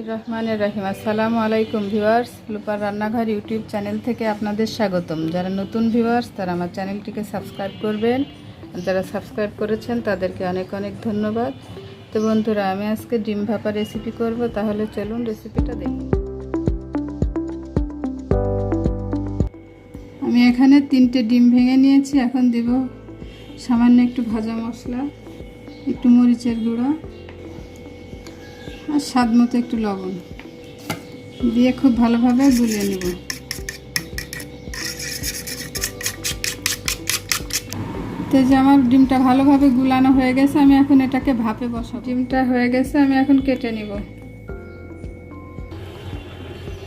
রহমানির রহিম। আসসালামু আলাইকুম ভিউয়ার্স, লুপার রান্নাঘর ইউটিউব চ্যানেল থেকে আপনাদের স্বাগতম। যারা নতুন ভিউয়ার্স তারা আমার চ্যানেলটিকে সাবস্ক্রাইব করবেন, যারা সাবস্ক্রাইব করেছেন তাদেরকে অনেক অনেক ধন্যবাদ। তো বন্ধুরা, আমি আজকে ডিম ভাপা রেসিপি করব, তাহলে চলুন রেসিপিটা দেখি। আমি এখানে 3টে ডিম ভেঙে নিয়েছি। এখন দেব সামান্য একটু ভাজা মশলা, একটু মরিচের গুঁড়ো আর স্বাদ মতো একটু লবণ দিয়ে খুব ভালোভাবে গুলিয়ে নেব। তো যে আমার ডিমটা ভালোভাবে গুলানো হয়ে গেছে, আমি এখন এটাকে ভাপে বসাবো। ডিমটা হয়ে গেছে, আমি এখন কেটে নিব।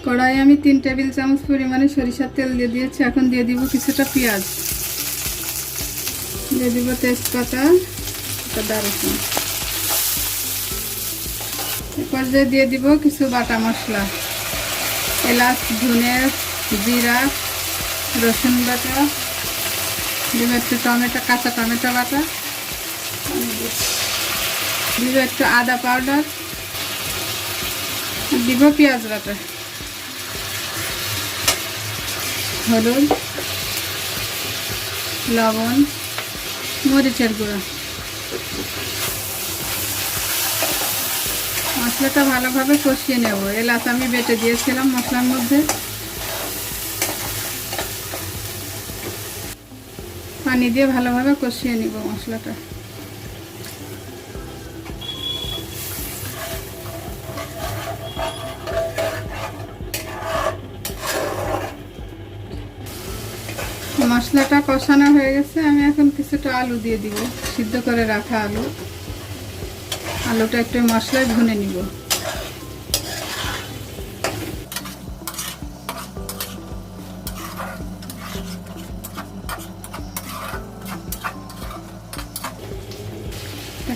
কড়াই আমি 3 টেবিল চামচ পরিমাণে সরিষার তেল দিয়ে দিয়েছি। এখন দিয়ে দিব কিছুটা পেঁয়াজ, দিয়ে দিব তেজপাতা, দারুচিনি। এরপর দিয়ে দিব কিছু বাটা মশলা, এলাচ, ধনে, জিরা, রসুন বাটা, দিব একটু টমেটো, কাঁচা টমেটো বাটা, দিব একটু আদা পাউডার, দিব পেঁয়াজ বাটা, হলুদ, লবণ, মরিচের গুঁড়ো। মশলাটা ভালোভাবে কষিয়ে নেব। এলাচ আমি বেটে দিয়েছিলাম মশলার মধ্যে। পানি দিয়ে ভালোভাবে কষিয়ে নিব মশলাটা। মশলাটা কষানো হয়ে গেছে, আমি এখন কিছুটা আলু দিয়ে দিব, সিদ্ধ করে রাখা আলু। আলুটা একটু মশলায় ভুনে নিব।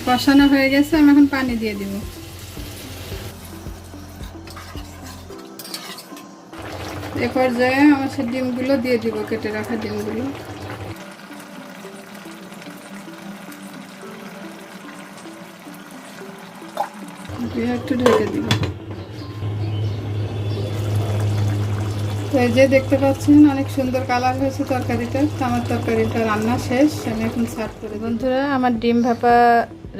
কষানো হয়ে গেছে, আমি এখন পানি দিয়ে দিব। এ পর্যায়ে আমার সে ডিমগুলো দিয়ে দিব, কেটে রাখা ডিমগুলো। একটু ঢেকে দিব। তো এই যে দেখতে পাচ্ছেন, অনেক সুন্দর কালার হয়েছে তরকারিটা। আমার তরকারিটা রান্না শেষ, আমি এখন সার্ভ করে। বন্ধুরা, আমার ডিম ভাপা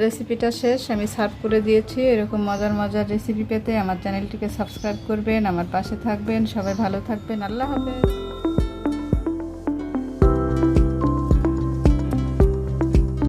রেসিপিটা শেষ, আমি সার্ভ করে দিয়েছি। এরকম মজার মজার রেসিপি পেতে আমার চ্যানেলটিকে সাবস্ক্রাইব করবেন, আমার পাশে থাকবেন। সবাই ভালো থাকবেন। আল্লাহ হাফেজ।